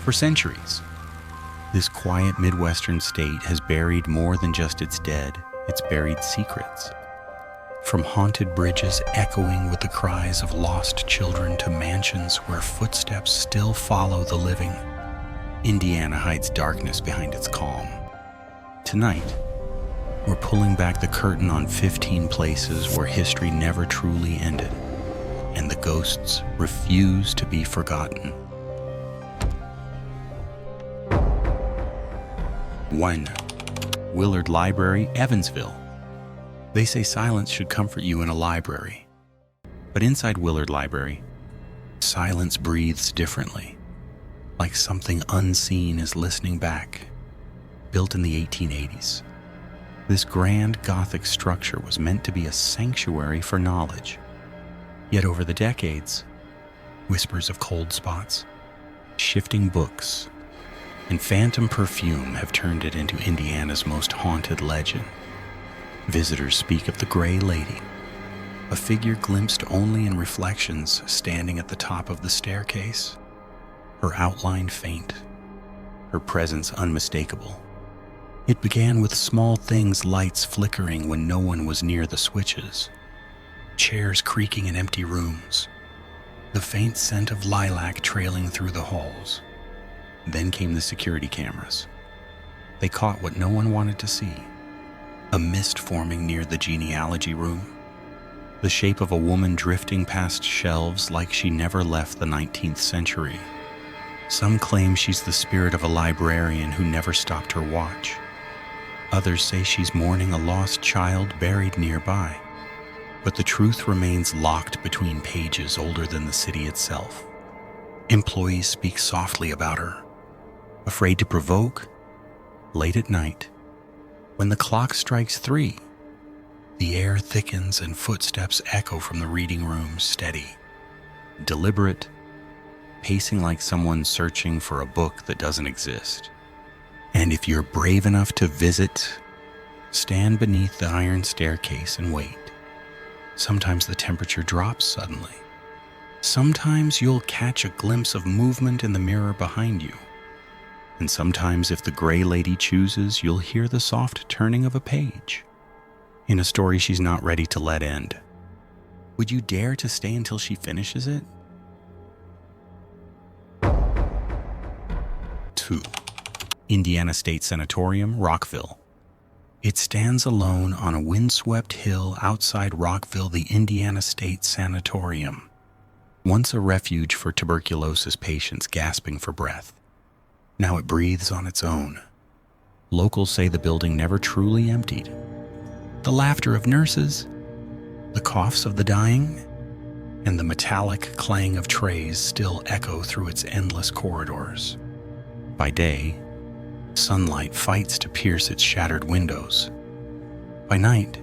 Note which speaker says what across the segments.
Speaker 1: For centuries, this quiet Midwestern state has buried more than just its dead, it's buried secrets. From haunted bridges echoing with the cries of lost children to mansions where footsteps still follow the living, Indiana hides darkness behind its calm. Tonight, we're pulling back the curtain on 15 places where history never truly ended, and the ghosts refuse to be forgotten. 1. Willard Library, Evansville. They say silence should comfort you in a library. But inside Willard Library, silence breathes differently, like something unseen is listening back. Built in the 1880s, this grand Gothic structure was meant to be a sanctuary for knowledge. Yet over the decades, whispers of cold spots, shifting books, and phantom perfume have turned it into Indiana's most haunted legend. Visitors speak of the Gray Lady, a figure glimpsed only in reflections standing at the top of the staircase, her outline faint, her presence unmistakable. It began with small things, lights flickering when no one was near the switches, chairs creaking in empty rooms, the faint scent of lilac trailing through the halls. Then came the security cameras. They caught what no one wanted to see. A mist forming near the genealogy room, the shape of a woman drifting past shelves like she never left the 19th century. Some claim she's the spirit of a librarian who never stopped her watch. Others say she's mourning a lost child buried nearby. But the truth remains locked between pages older than the city itself. Employees speak softly about her, afraid to provoke. Late at night, when the clock strikes 3, the air thickens and footsteps echo from the reading room, steady, deliberate, pacing like someone searching for a book that doesn't exist. And if you're brave enough to visit, stand beneath the iron staircase and wait. Sometimes the temperature drops suddenly. Sometimes you'll catch a glimpse of movement in the mirror behind you. And sometimes, if the Gray Lady chooses, you'll hear the soft turning of a page in a story she's not ready to let end. Would you dare to stay until she finishes it? 2. Indiana State Sanatorium, Rockville. It stands alone on a windswept hill outside Rockville, the Indiana State Sanatorium, once a refuge for tuberculosis patients gasping for breath. Now it breathes on its own. Locals say the building never truly emptied. The laughter of nurses, the coughs of the dying, and the metallic clang of trays still echo through its endless corridors. By day, sunlight fights to pierce its shattered windows. By night,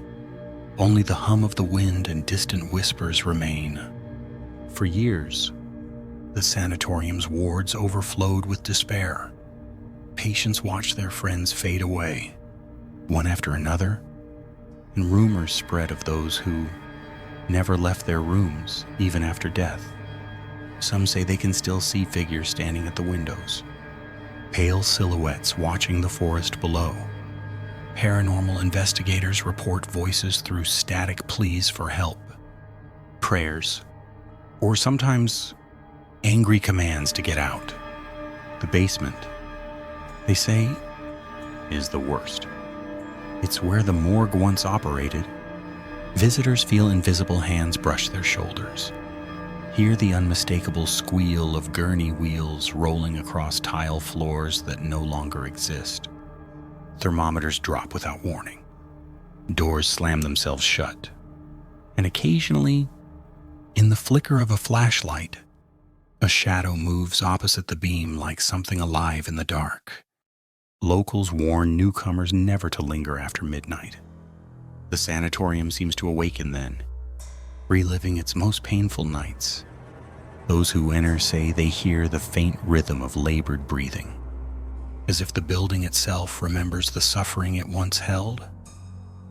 Speaker 1: only the hum of the wind and distant whispers remain. For years, the sanatorium's wards overflowed with despair. Patients watched their friends fade away, one after another, and rumors spread of those who never left their rooms, even after death. Some say they can still see figures standing at the windows, pale silhouettes watching the forest below. Paranormal investigators report voices through static pleas for help, prayers, or sometimes angry commands to get out. The basement, they say, is the worst. It's where the morgue once operated. Visitors feel invisible hands brush their shoulders, hear the unmistakable squeal of gurney wheels rolling across tile floors that no longer exist. Thermometers drop without warning. Doors slam themselves shut. And occasionally, in the flicker of a flashlight, a shadow moves opposite the beam like something alive in the dark. Locals warn newcomers never to linger after midnight. The sanatorium seems to awaken then, reliving its most painful nights. Those who enter say they hear the faint rhythm of labored breathing, as if the building itself remembers the suffering it once held.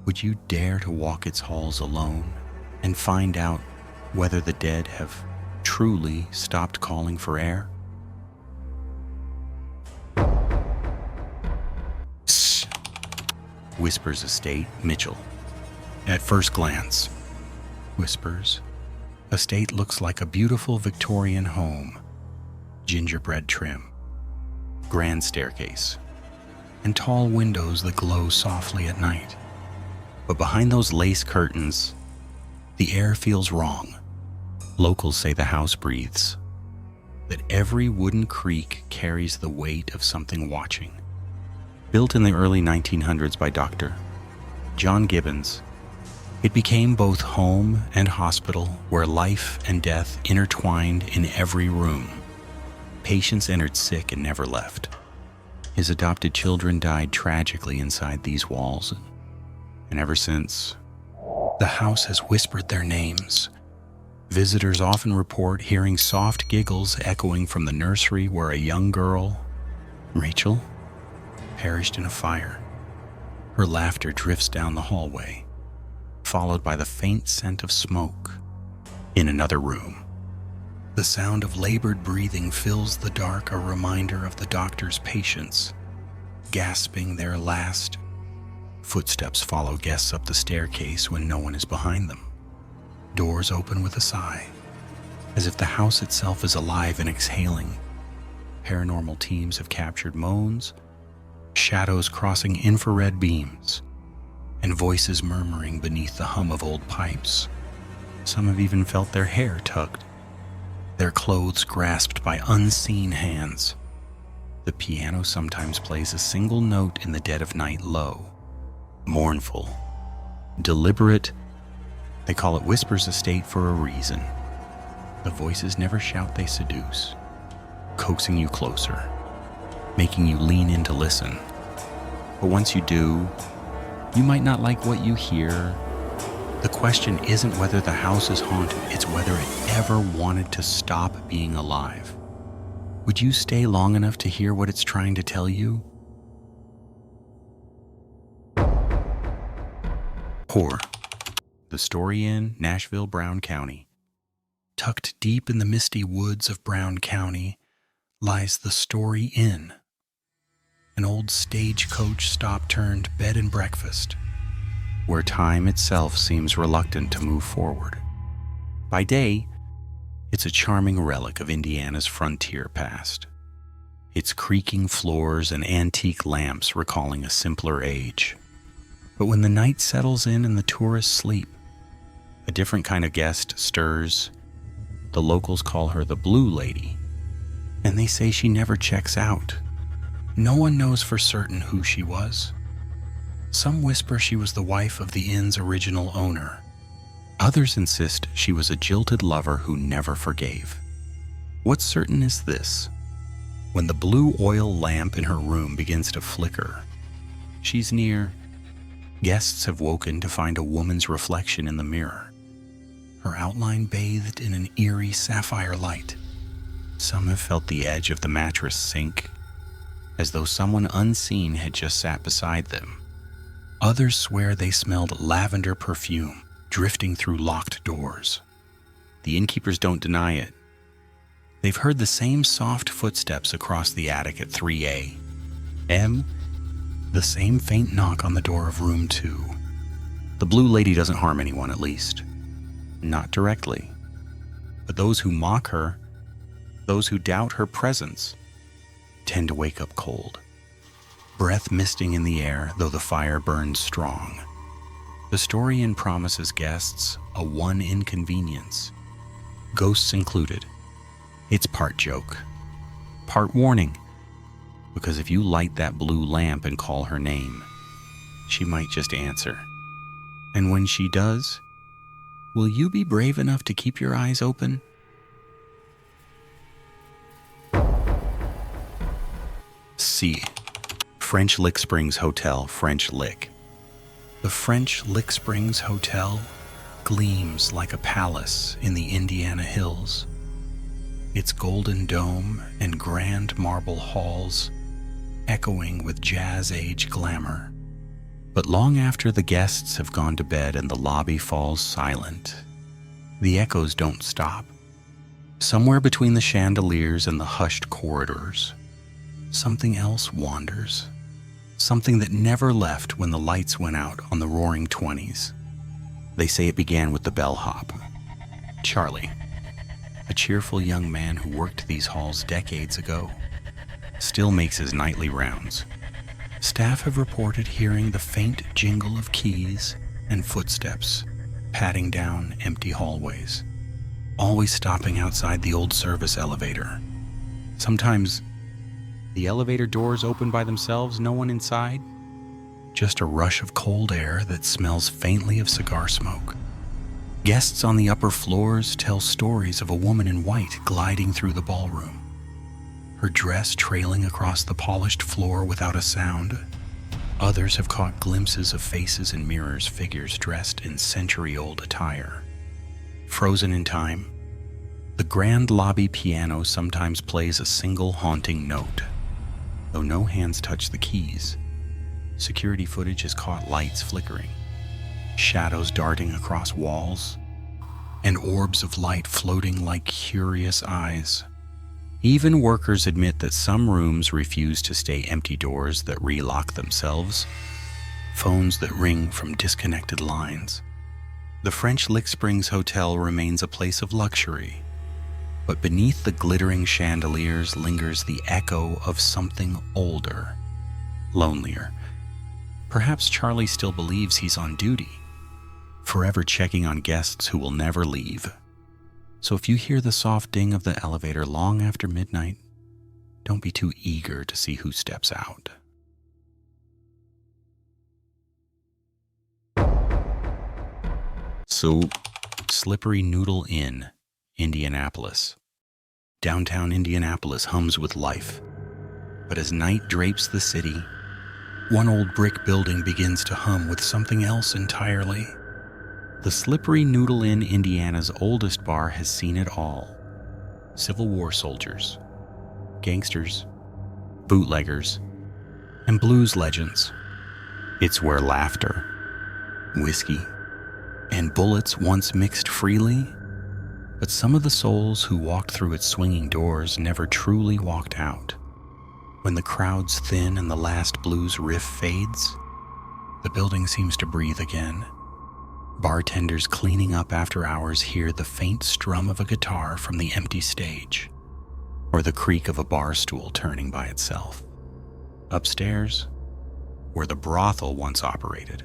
Speaker 1: Would you dare to walk its halls alone and find out whether the dead have truly stopped calling for air? Whispers Estate, Mitchell. At first glance, Whispers Estate looks like a beautiful Victorian home. Gingerbread trim, grand staircase, and tall windows that glow softly at night. But behind those lace curtains, the air feels wrong. Locals say the house breathes, that every wooden creak carries the weight of something watching. Built in the early 1900s by Dr. John Gibbons, it became both home and hospital where life and death intertwined in every room. Patients entered sick and never left. His adopted children died tragically inside these walls, and ever since, the house has whispered their names. Visitors often report hearing soft giggles echoing from the nursery where a young girl, Rachel, perished in a fire. Her laughter drifts down the hallway, followed by the faint scent of smoke in another room. The sound of labored breathing fills the dark, a reminder of the doctor's patients, gasping their last. Footsteps follow guests up the staircase when no one is behind them. Doors open with a sigh, as if the house itself is alive and exhaling. Paranormal teams have captured moans, shadows crossing infrared beams, and voices murmuring beneath the hum of old pipes. Some have even felt their hair tugged, their clothes grasped by unseen hands. The piano sometimes plays a single note in the dead of night, low, mournful, deliberate. They call it Whispers Estate for a reason. The voices never shout, they seduce, coaxing you closer, making you lean in to listen. But once you do, you might not like what you hear. The question isn't whether the house is haunted, it's whether it ever wanted to stop being alive. Would you stay long enough to hear what it's trying to tell you? Horror. The Story Inn, Nashville, Brown County. Tucked deep in the misty woods of Brown County lies the Story Inn, an old stagecoach stop turned bed and breakfast, where time itself seems reluctant to move forward. By day, it's a charming relic of Indiana's frontier past, its creaking floors and antique lamps recalling a simpler age. But when the night settles in and the tourists sleep, a different kind of guest stirs. The locals call her the Blue Lady, and they say she never checks out. No one knows for certain who she was. Some whisper she was the wife of the inn's original owner. Others insist she was a jilted lover who never forgave. What's certain is this: when the blue oil lamp in her room begins to flicker, she's near. Guests have woken to find a woman's reflection in the mirror, her outline bathed in an eerie sapphire light. Some have felt the edge of the mattress sink, as though someone unseen had just sat beside them. Others swear they smelled lavender perfume drifting through locked doors. The innkeepers don't deny it. They've heard the same soft footsteps across the attic at 3A. The same faint knock on the door of room 2. The Blue Lady doesn't harm anyone, at least. Not directly. But those who mock her, those who doubt her presence, tend to wake up cold. Breath misting in the air, though the fire burns strong. The Story Inn promises guests a one inconvenience, ghosts included. It's part joke, part warning, because if you light that blue lamp and call her name, she might just answer. And when she does, will you be brave enough to keep your eyes open? C. French Lick Springs Hotel, French Lick. The French Lick Springs Hotel gleams like a palace in the Indiana hills. Its golden dome and grand marble halls echoing with jazz-age glamour. But long after the guests have gone to bed and the lobby falls silent, the echoes don't stop. Somewhere between the chandeliers and the hushed corridors, something else wanders. something that never left when the lights went out on the roaring 20s. They say it began with the bellhop, Charlie, a cheerful young man who worked these halls decades ago, still makes his nightly rounds. Staff have reported hearing the faint jingle of keys and footsteps padding down empty hallways, always stopping outside the old service elevator. Sometimes the elevator doors open by themselves, no one inside, just a rush of cold air that smells faintly of cigar smoke. Guests on the upper floors tell stories of a woman in white gliding through the ballroom, her dress trailing across the polished floor without a sound. Others have caught glimpses of faces in mirrors, figures dressed in century-old attire. Frozen in time, the grand lobby piano sometimes plays a single haunting note. Though no hands touch the keys, security footage has caught lights flickering, shadows darting across walls, and orbs of light floating like curious eyes. Even workers admit that some rooms refuse to stay empty, doors that relock themselves, phones that ring from disconnected lines. The French Lick Springs Hotel remains a place of luxury, but beneath the glittering chandeliers lingers the echo of something older, lonelier. Perhaps Charlie still believes he's on duty, forever checking on guests who will never leave. So if you hear the soft ding of the elevator long after midnight, don't be too eager to see who steps out. So, Slippery Noodle Inn, Indianapolis. Downtown Indianapolis hums with life. But as night drapes the city, one old brick building begins to hum with something else entirely. The Slippery Noodle Inn, Indiana's oldest bar, has seen it all. Civil War soldiers, gangsters, bootleggers, and blues legends. It's where laughter, whiskey, and bullets once mixed freely, but some of the souls who walked through its swinging doors never truly walked out. When the crowds thin and the last blues riff fades, the building seems to breathe again. Bartenders cleaning up after hours hear the faint strum of a guitar from the empty stage, or the creak of a bar stool turning by itself. Upstairs, where the brothel once operated,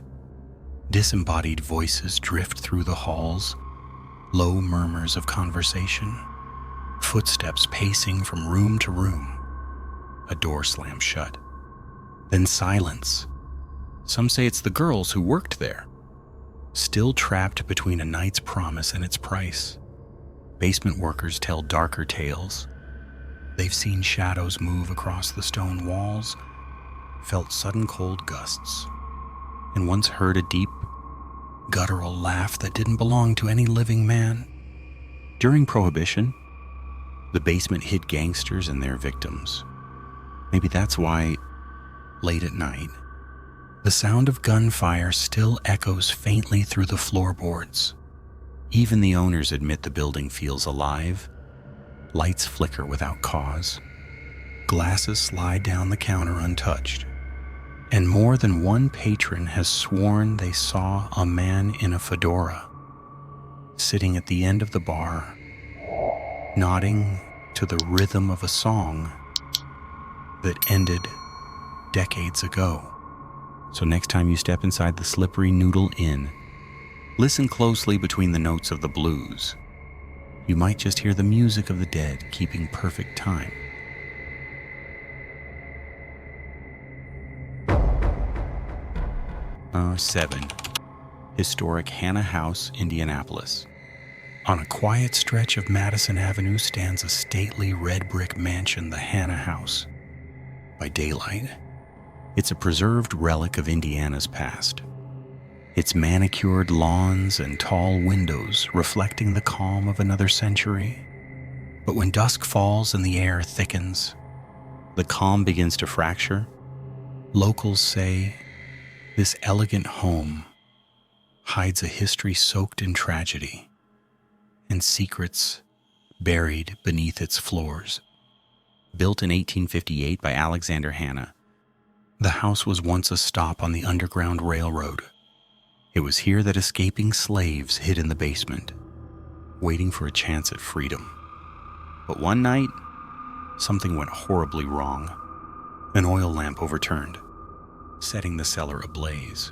Speaker 1: disembodied voices drift through the halls, low murmurs of conversation, footsteps pacing from room to room. A door slams shut. Then silence. Some say it's the girls who worked there, still trapped between a night's promise and its price. Basement workers tell darker tales. They've seen shadows move across the stone walls, felt sudden cold gusts, and once heard a deep, guttural laugh that didn't belong to any living man. During Prohibition, the basement hid gangsters and their victims. Maybe that's why, late at night, the sound of gunfire still echoes faintly through the floorboards. Even the owners admit the building feels alive. Lights flicker without cause. Glasses slide down the counter untouched. And more than one patron has sworn they saw a man in a fedora, sitting at the end of the bar, nodding to the rhythm of a song that ended decades ago. So next time you step inside the Slippery Noodle Inn, listen closely between the notes of the blues. You might just hear the music of the dead keeping perfect time. Seven. Historic Hannah House, Indianapolis. On a quiet stretch of Madison Avenue stands a stately red brick mansion, the Hannah House. By daylight, it's a preserved relic of Indiana's past. Its manicured lawns and tall windows reflecting the calm of another century. But when dusk falls and the air thickens, the calm begins to fracture. Locals say this elegant home hides a history soaked in tragedy and secrets buried beneath its floors. Built in 1858 by Alexander Hannah, The house was once a stop on the Underground Railroad. It was here that escaping slaves hid in the basement, waiting for a chance at freedom. But one night, something went horribly wrong. An oil lamp overturned, setting the cellar ablaze.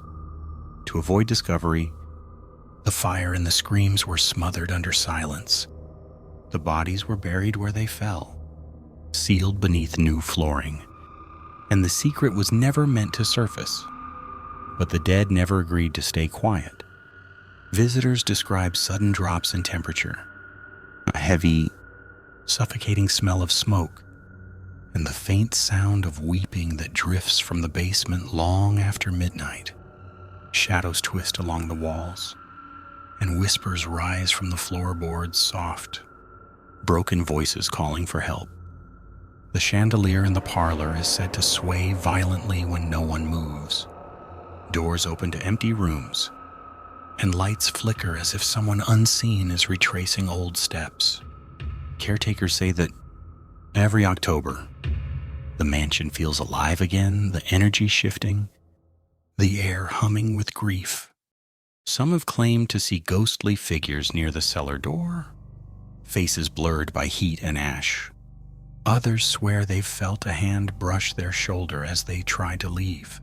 Speaker 1: To avoid discovery, the fire and the screams were smothered under silence. The bodies were buried where they fell, sealed beneath new flooring. And the secret was never meant to surface. But the dead never agreed to stay quiet. Visitors described sudden drops in temperature, a heavy, suffocating smell of smoke, and the faint sound of weeping that drifts from the basement long after midnight. Shadows twist along the walls, and whispers rise from the floorboards, soft, broken voices calling for help. The chandelier in the parlor is said to sway violently when no one moves. Doors open to empty rooms, and lights flicker as if someone unseen is retracing old steps. Caretakers say that every October, the mansion feels alive again, the energy shifting, the air humming with grief. Some have claimed to see ghostly figures near the cellar door, faces blurred by heat and ash. Others swear they've felt a hand brush their shoulder as they try to leave.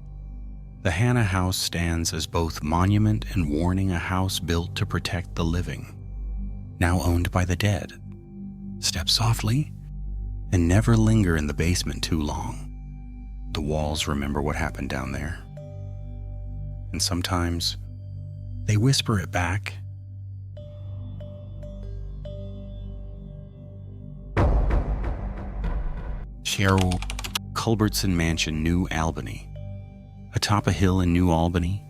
Speaker 1: The Hannah House stands as both monument and warning, a house built to protect the living, now owned by the dead. Step softly and never linger in the basement too long. The walls remember what happened down there. And sometimes they whisper it back. Cheryl, Culbertson Mansion, New Albany. Atop a hill in New Albany,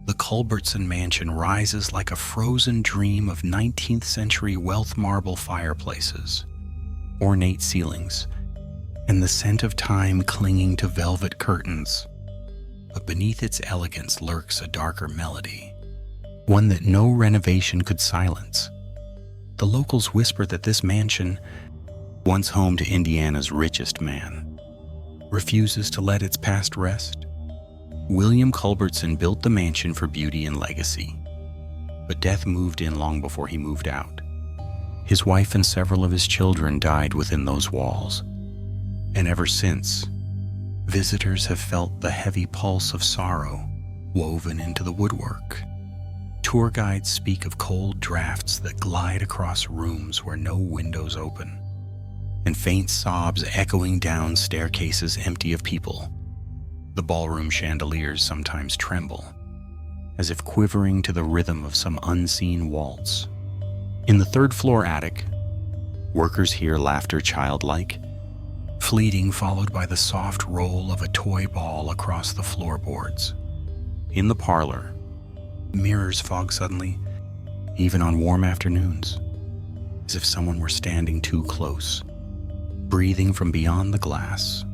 Speaker 1: the Culbertson Mansion rises like a frozen dream of 19th century wealth marble fireplaces, ornate ceilings, and the scent of time clinging to velvet curtains. But beneath its elegance lurks a darker melody, one that no renovation could silence. The locals whisper that this mansion, once home to Indiana's richest man, refuses to let its past rest. William Culbertson built the mansion for beauty and legacy, but death moved in long before he moved out. His wife and several of his children died within those walls, and ever since, visitors have felt the heavy pulse of sorrow woven into the woodwork. Tour guides speak of cold drafts that glide across rooms where no windows open, and faint sobs echoing down staircases empty of people. The ballroom chandeliers sometimes tremble, as if quivering to the rhythm of some unseen waltz. In the third-floor attic, workers hear laughter childlike, fleeting, followed by the soft roll of a toy ball across the floorboards. In the parlor, mirrors fog suddenly, even on warm afternoons, as if someone were standing too close, breathing from beyond the glass.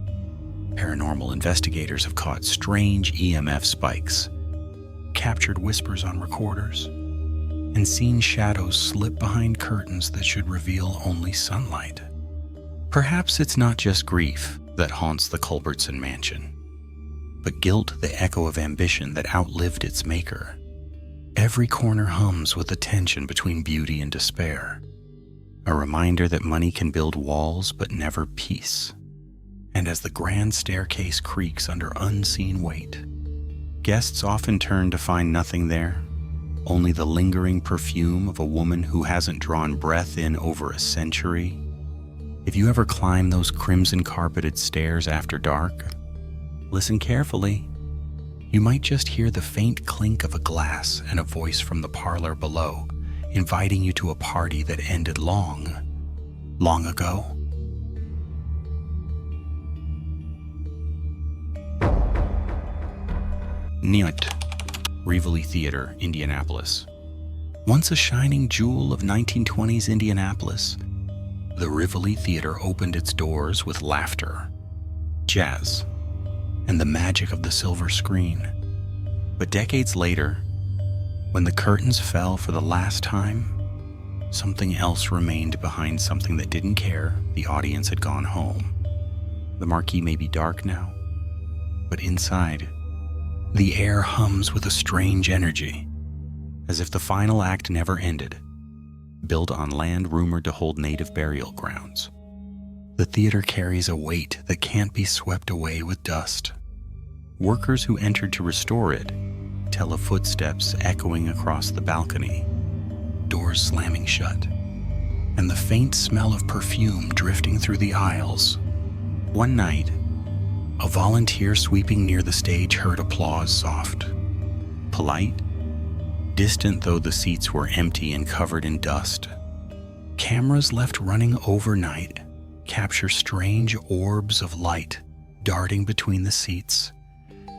Speaker 1: Paranormal investigators have caught strange EMF spikes, captured whispers on recorders, and seen shadows slip behind curtains that should reveal only sunlight. Perhaps it's not just grief that haunts the Culbertson Mansion, but guilt, the echo of ambition that outlived its maker. Every corner hums with the tension between beauty and despair, a reminder that money can build walls but never peace. And as the grand staircase creaks under unseen weight, guests often turn to find nothing there, only the lingering perfume of a woman who hasn't drawn breath in over a century. If you ever climb those crimson-carpeted stairs after dark, listen carefully. You might just hear the faint clink of a glass and a voice from the parlor below, inviting you to a party that ended long, long ago. Niet, Rivoli Theater, Indianapolis. Once a shining jewel of 1920s Indianapolis, the Rivoli Theater opened its doors with laughter, jazz, and the magic of the silver screen. But decades later, when the curtains fell for the last time, something else remained behind. Something that didn't care the audience had gone home. The marquee may be dark now, But inside, the air hums with a strange energy, as if the final act never ended. Built on land rumored to hold native burial grounds, the theater carries a weight that can't be swept away with dust. Workers who entered to restore it tell of footsteps echoing across the balcony, doors slamming shut, and the faint smell of perfume drifting through the aisles. One night, a volunteer sweeping near the stage heard applause soft, polite, distant though the seats were empty and covered in dust. Cameras left running overnight capture strange orbs of light darting between the seats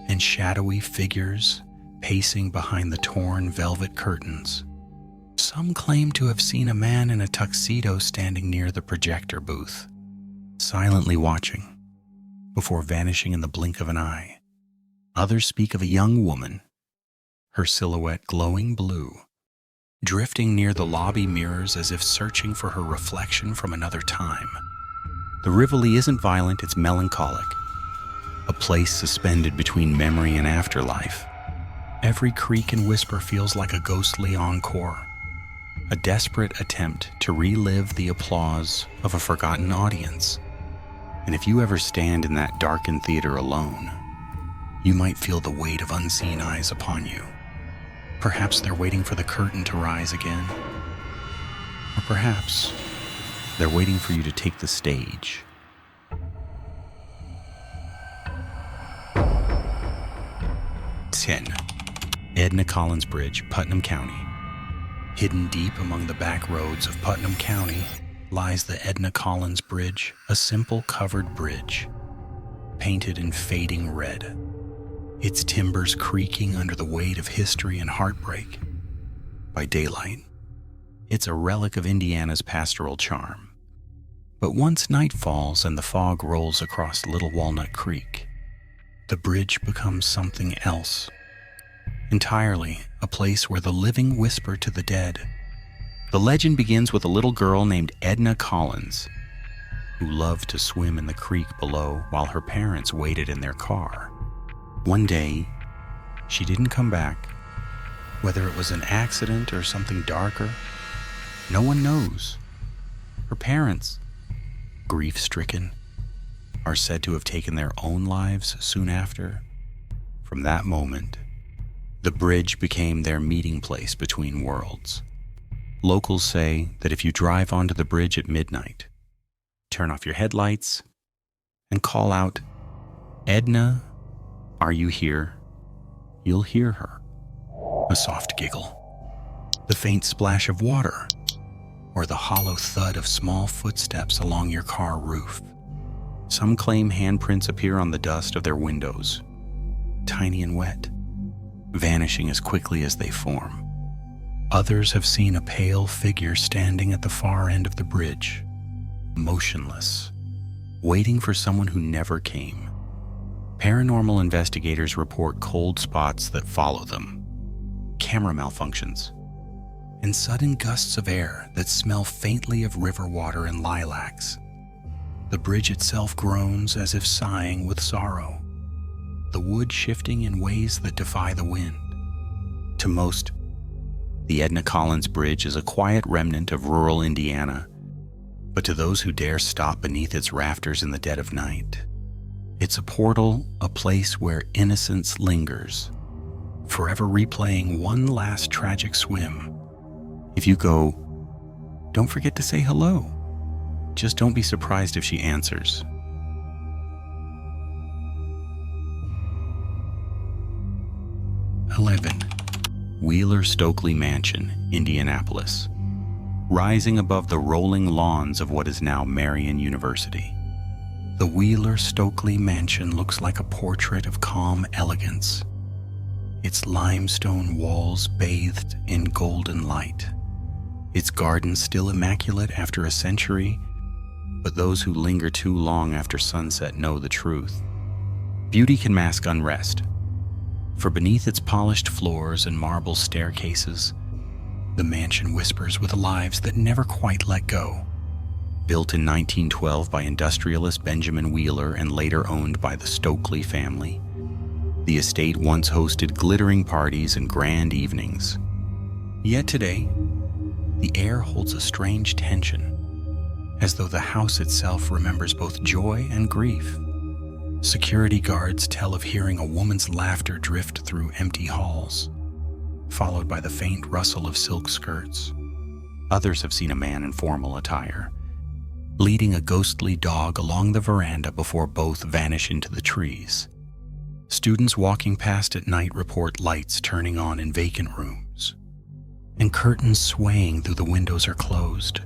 Speaker 1: and shadowy figures pacing behind the torn velvet curtains. Some claim to have seen a man in a tuxedo standing near the projector booth, silently watching, before vanishing in the blink of an eye. Others speak of a young woman, her silhouette glowing blue, drifting near the lobby mirrors as if searching for her reflection from another time. The Rivoli isn't violent, it's melancholic, a place suspended between memory and afterlife. Every creak and whisper feels like a ghostly encore, a desperate attempt to relive the applause of a forgotten audience. And if you ever stand in that darkened theater alone, you might feel the weight of unseen eyes upon you. Perhaps they're waiting for the curtain to rise again. Or perhaps they're waiting for you to take the stage. Edna Collins Bridge, Putnam County. Hidden deep among the back roads of Putnam County lies the Edna Collins Bridge, a simple covered bridge, painted in fading red, its timbers creaking under the weight of history and heartbreak. By daylight, it's a relic of Indiana's pastoral charm. But once night falls and the fog rolls across Little Walnut Creek, the bridge becomes something else. Entirely a place where the living whisper to the dead. The legend begins with a little girl named Edna Collins, who loved to swim in the creek below while her parents waited in their car. One day, she didn't come back. Whether it was an accident or something darker, no one knows. Her parents, grief-stricken, are said to have taken their own lives soon after. From that moment, the bridge became their meeting place between worlds. Locals say that if you drive onto the bridge at midnight, turn off your headlights, and call out, "Edna, are you here?" you'll hear her. A soft giggle, the faint splash of water, or the hollow thud of small footsteps along your car roof. Some claim handprints appear on the dust of their windows, tiny and wet, vanishing as quickly as they form. Others have seen a pale figure standing at the far end of the bridge, motionless, waiting for someone who never came. Paranormal investigators report cold spots that follow them, camera malfunctions, and sudden gusts of air that smell faintly of river water and lilacs. The bridge itself groans as if sighing with sorrow, the wood shifting in ways that defy the wind. To most, the Edna Collins Bridge is a quiet remnant of rural Indiana, but to those who dare stop beneath its rafters in the dead of night, it's a portal, a place where innocence lingers, forever replaying one last tragic swim. If you go, don't forget to say hello. Just don't be surprised if she answers. Stokeley Mansion, Indianapolis, rising above the rolling lawns of what is now Marian University. The Stokeley Mansion looks like a portrait of calm elegance, its limestone walls bathed in golden light, its garden still immaculate after a century, but those who linger too long after sunset know the truth. Beauty can mask unrest, for beneath its polished floors and marble staircases, the mansion whispers with lives that never quite let go. Built in 1912 by industrialist Benjamin Wheeler and later owned by the Stokeley family, The estate once hosted glittering parties and grand evenings. Yet today, the air holds a strange tension, as though the house itself remembers both joy and grief. Security guards tell of hearing a woman's laughter drift through empty halls, followed by the faint rustle of silk skirts. Others have seen a man in formal attire, leading a ghostly dog along the veranda before both vanish into the trees. Students walking past at night report lights turning on in vacant rooms, and curtains swaying through the windows are closed.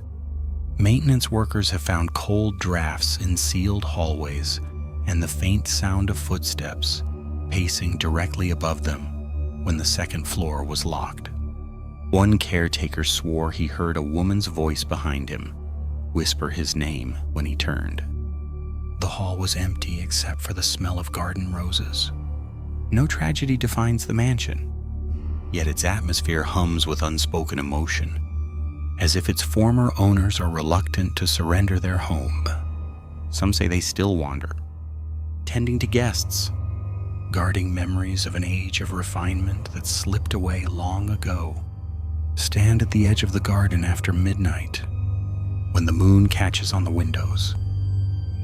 Speaker 1: Maintenance workers have found cold drafts in sealed hallways and the faint sound of footsteps pacing directly above them when the second floor was locked. One caretaker swore he heard a woman's voice behind him whisper his name when he turned. The hall was empty except for the smell of garden roses. No tragedy defines the mansion, yet its atmosphere hums with unspoken emotion, as if its former owners are reluctant to surrender their home. Some say they still wander, tending to guests, guarding memories of an age of refinement that slipped away long ago. Stand at the edge of the garden after midnight, when the moon catches on the windows.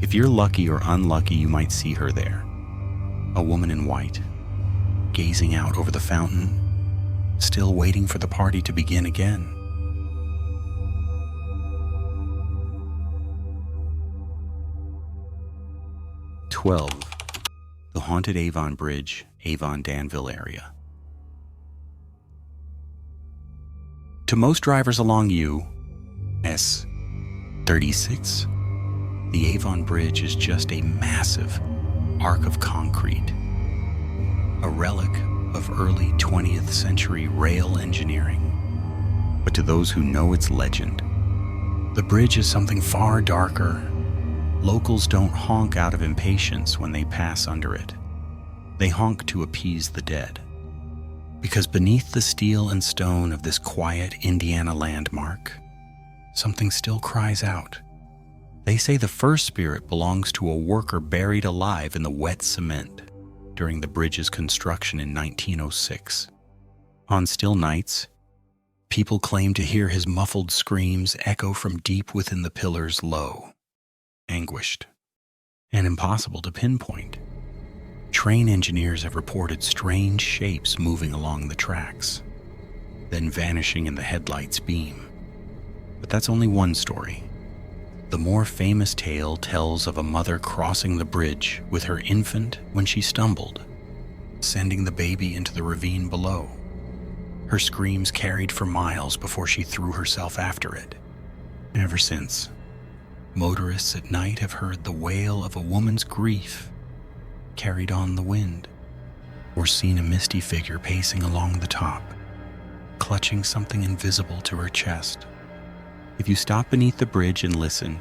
Speaker 1: If you're lucky or unlucky, you might see her there. A woman in white, gazing out over the fountain, still waiting for the party to begin again. The haunted Avon Bridge, Avon Danville area. To most drivers along US 36, the Avon Bridge is just a massive arc of concrete, a relic of early 20th century rail engineering. But to those who know its legend, the bridge is something far darker. Locals don't honk out of impatience when they pass under it. They honk to appease the dead. Because beneath the steel and stone of this quiet Indiana landmark, something still cries out. They say the first spirit belongs to a worker buried alive in the wet cement during the bridge's construction in 1906. On still nights, people claim to hear his muffled screams echo from deep within the pillars, low, anguished, and impossible to pinpoint. Train engineers have reported strange shapes moving along the tracks, then vanishing in the headlight's beam. But that's only one story. The more famous tale tells of a mother crossing the bridge with her infant when she stumbled, sending the baby into the ravine below. Her screams carried for miles before she threw herself after it. Ever since, motorists at night have heard the wail of a woman's grief carried on the wind, or seen a misty figure pacing along the top, clutching something invisible to her chest. If you stop beneath the bridge and listen,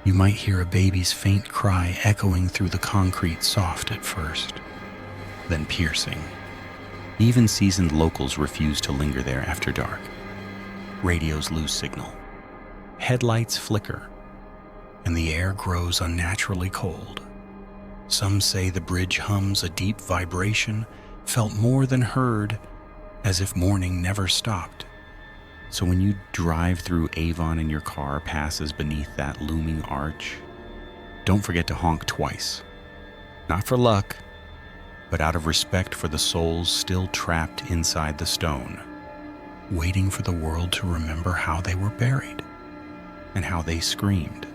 Speaker 1: you might hear a baby's faint cry echoing through the concrete, soft at first, then piercing. Even seasoned locals refuse to linger there after dark. Radios lose signal. Headlights flicker, and the air grows unnaturally cold. Some say the bridge hums a deep vibration, felt more than heard, as if morning never stopped. So when you drive through Avon and your car passes beneath that looming arch, don't forget to honk twice. Not for luck, but out of respect for the souls still trapped inside the stone, waiting for the world to remember how they were buried and how they screamed.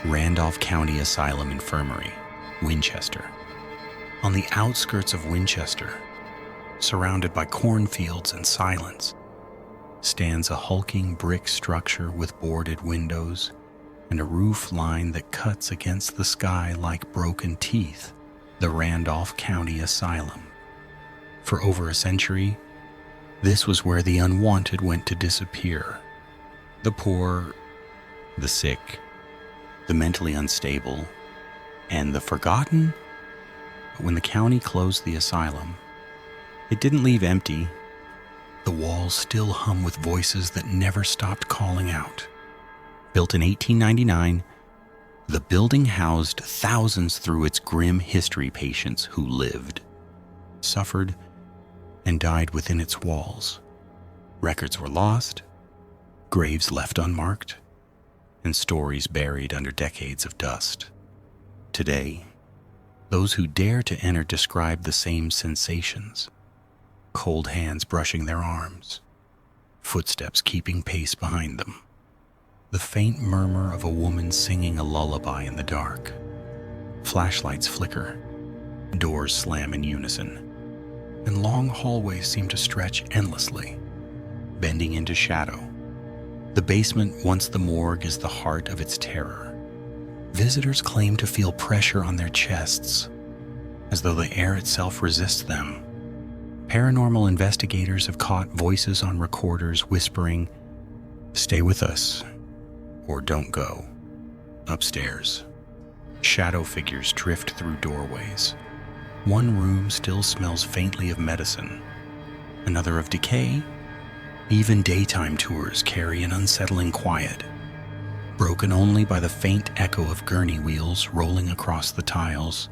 Speaker 1: Randolph County Asylum Infirmary, Winchester. On the outskirts of Winchester, surrounded by cornfields and silence, stands a hulking brick structure with boarded windows and a roof line that cuts against the sky like broken teeth, the Randolph County Asylum. For over a century, this was where the unwanted went to disappear. The poor, the sick, the mentally unstable, and the forgotten. But when the county closed the asylum, it didn't leave empty. The walls still hum with voices that never stopped calling out. Built in 1899, the building housed thousands through its grim history patients who lived, suffered, and died within its walls. Records were lost, graves left unmarked, and stories buried under decades of dust. Today, those who dare to enter describe the same sensations: cold hands brushing their arms, footsteps keeping pace behind them, the faint murmur of a woman singing a lullaby in the dark. Flashlights flicker, doors slam in unison, and long hallways seem to stretch endlessly, bending into shadow. The basement, once the morgue, is the heart of its terror. Visitors claim to feel pressure on their chests, as though the air itself resists them. Paranormal investigators have caught voices on recorders whispering, "Stay with us," or "Don't go." Upstairs, shadow figures drift through doorways. One room still smells faintly of medicine, another of decay. Even daytime tours carry an unsettling quiet, broken only by the faint echo of gurney wheels rolling across the tiles.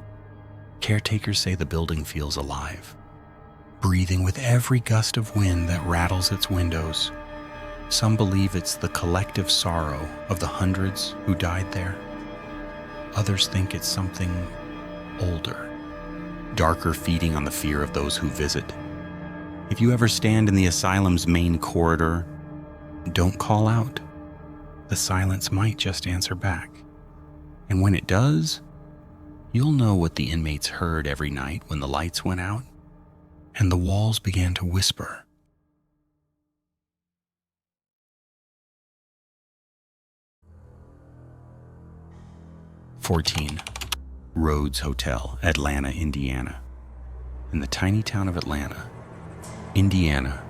Speaker 1: Caretakers say the building feels alive, breathing with every gust of wind that rattles its windows. Some believe it's the collective sorrow of the hundreds who died there. Others think it's something older, darker, feeding on the fear of those who visit. If you ever stand in the asylum's main corridor, don't call out. The silence might just answer back. And when it does, you'll know what the inmates heard every night when the lights went out and the walls began to whisper. (14) Rhodes Hotel, Atlanta, Indiana. In the tiny town of Atlanta, Indiana,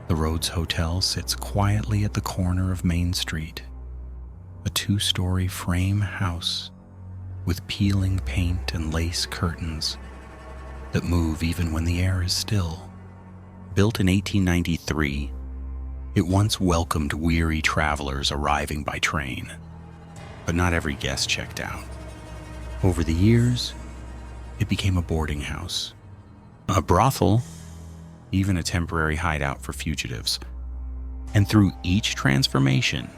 Speaker 1: the Rhodes Hotel sits quietly at the corner of Main Street, a 2-story frame house with peeling paint and lace curtains that move even when the air is still. Built in 1893, it once welcomed weary travelers arriving by train, but not every guest checked out. Over the years, it became a boarding house, a brothel, even a temporary hideout for fugitives. And through each transformation,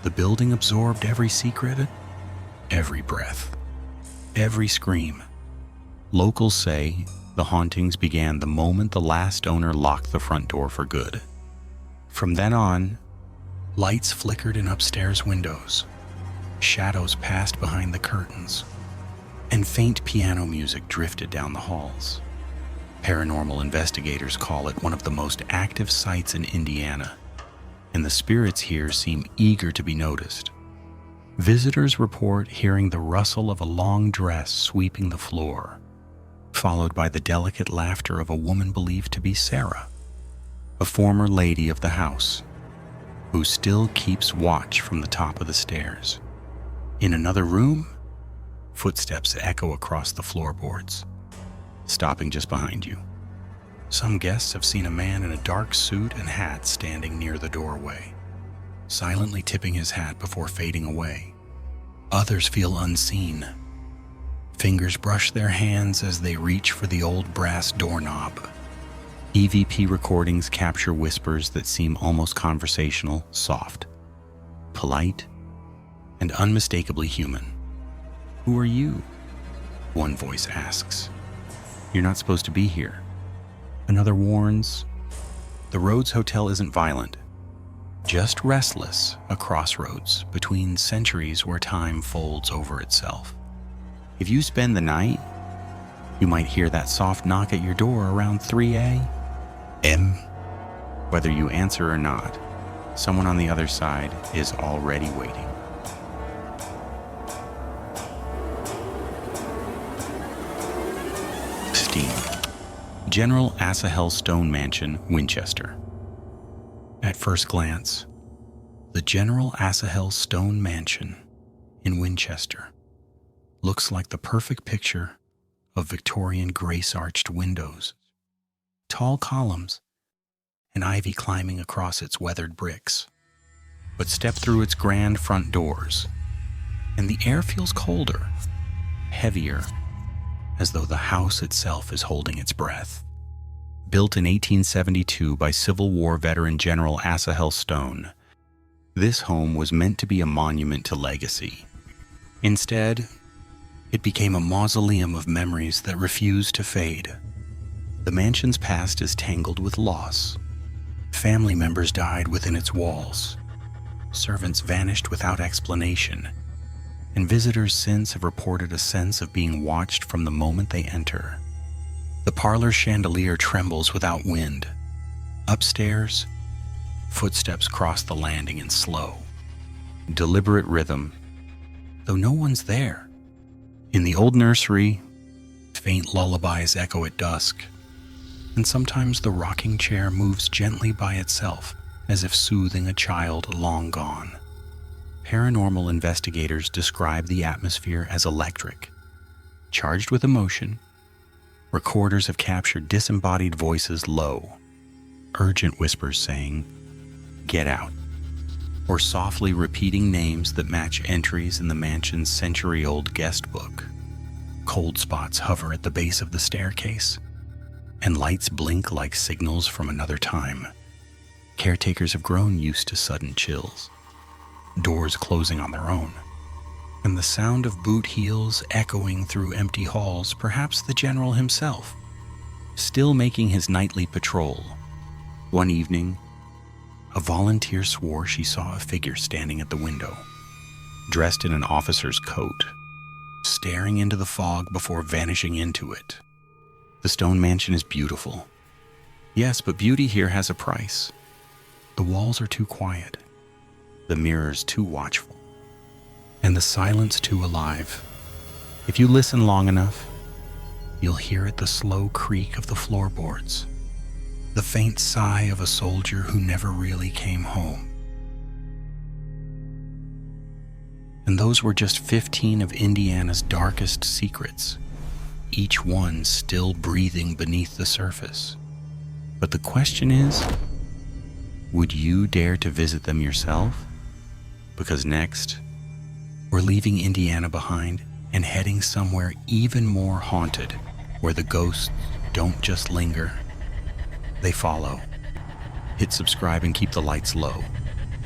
Speaker 1: the building absorbed every secret, every breath, every scream. Locals say the hauntings began the moment the last owner locked the front door for good. From then on, lights flickered in upstairs windows, shadows passed behind the curtains, and faint piano music drifted down the halls. Paranormal investigators call it one of the most active sites in Indiana, and the spirits here seem eager to be noticed. Visitors report hearing the rustle of a long dress sweeping the floor, followed by the delicate laughter of a woman believed to be Sarah, a former lady of the house, who still keeps watch from the top of the stairs. In another room, footsteps echo across the floorboards, stopping just behind you. Some guests have seen a man in a dark suit and hat standing near the doorway, silently tipping his hat before fading away. Others feel unseen. Fingers brush their hands as they reach for the old brass doorknob. EVP recordings capture whispers that seem almost conversational, soft, polite, and unmistakably human. "Who are you?" one voice asks. "You're not supposed to be here." Another warns, the Rhodes Hotel isn't violent, just restless, a crossroads between centuries where time folds over itself. If you spend the night, you might hear that soft knock at your door around 3 a.m. Whether you answer or not, someone on the other side is already waiting. General Asahel Stone Mansion, Winchester. At first glance, the General Asahel Stone Mansion in Winchester looks like the perfect picture of Victorian grace-arched windows, tall columns, and ivy climbing across its weathered bricks. but step through its grand front doors, and the air feels colder, heavier, as though the house itself is holding its breath. Built in 1872 by Civil War veteran General Asahel Stone, this home was meant to be a monument to legacy. Instead, it became a mausoleum of memories that refuse to fade. The mansion's past is tangled with loss. Family members died within its walls. Servants vanished without explanation, and visitors since have reported a sense of being watched from the moment they enter. The parlor chandelier trembles without wind. Upstairs, footsteps cross the landing in slow, deliberate rhythm, though no one's there. In the old nursery, faint lullabies echo at dusk, and sometimes the rocking chair moves gently by itself, as if soothing a child long gone. Paranormal investigators describe the atmosphere as electric, charged with emotion. Recorders have captured disembodied voices low, urgent whispers saying, "Get out," or softly repeating names that match entries in the mansion's century-old guest book. Cold spots hover at the base of the staircase, and lights blink like signals from another time. Caretakers have grown used to sudden chills, doors closing on their own, and the sound of boot heels echoing through empty halls, perhaps the general himself, still making his nightly patrol. One evening, a volunteer swore she saw a figure standing at the window, dressed in an officer's coat, staring into the fog before vanishing into it. The stone mansion is beautiful. Yes, but beauty here has a price. The walls are too quiet, the mirrors too watchful, and the silence too alive. If you listen long enough, you'll hear it, the slow creak of the floorboards, the faint sigh of a soldier who never really came home. And those were just 15 of Indiana's darkest secrets, each one still breathing beneath the surface. But the question is, would you dare to visit them yourself? Because next, we're leaving Indiana behind and heading somewhere even more haunted, where the ghosts don't just linger, they follow. Hit subscribe and keep the lights low.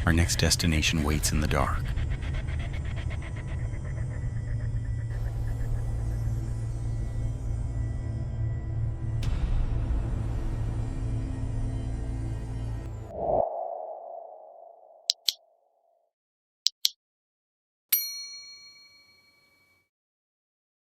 Speaker 1: Our next destination waits in the dark.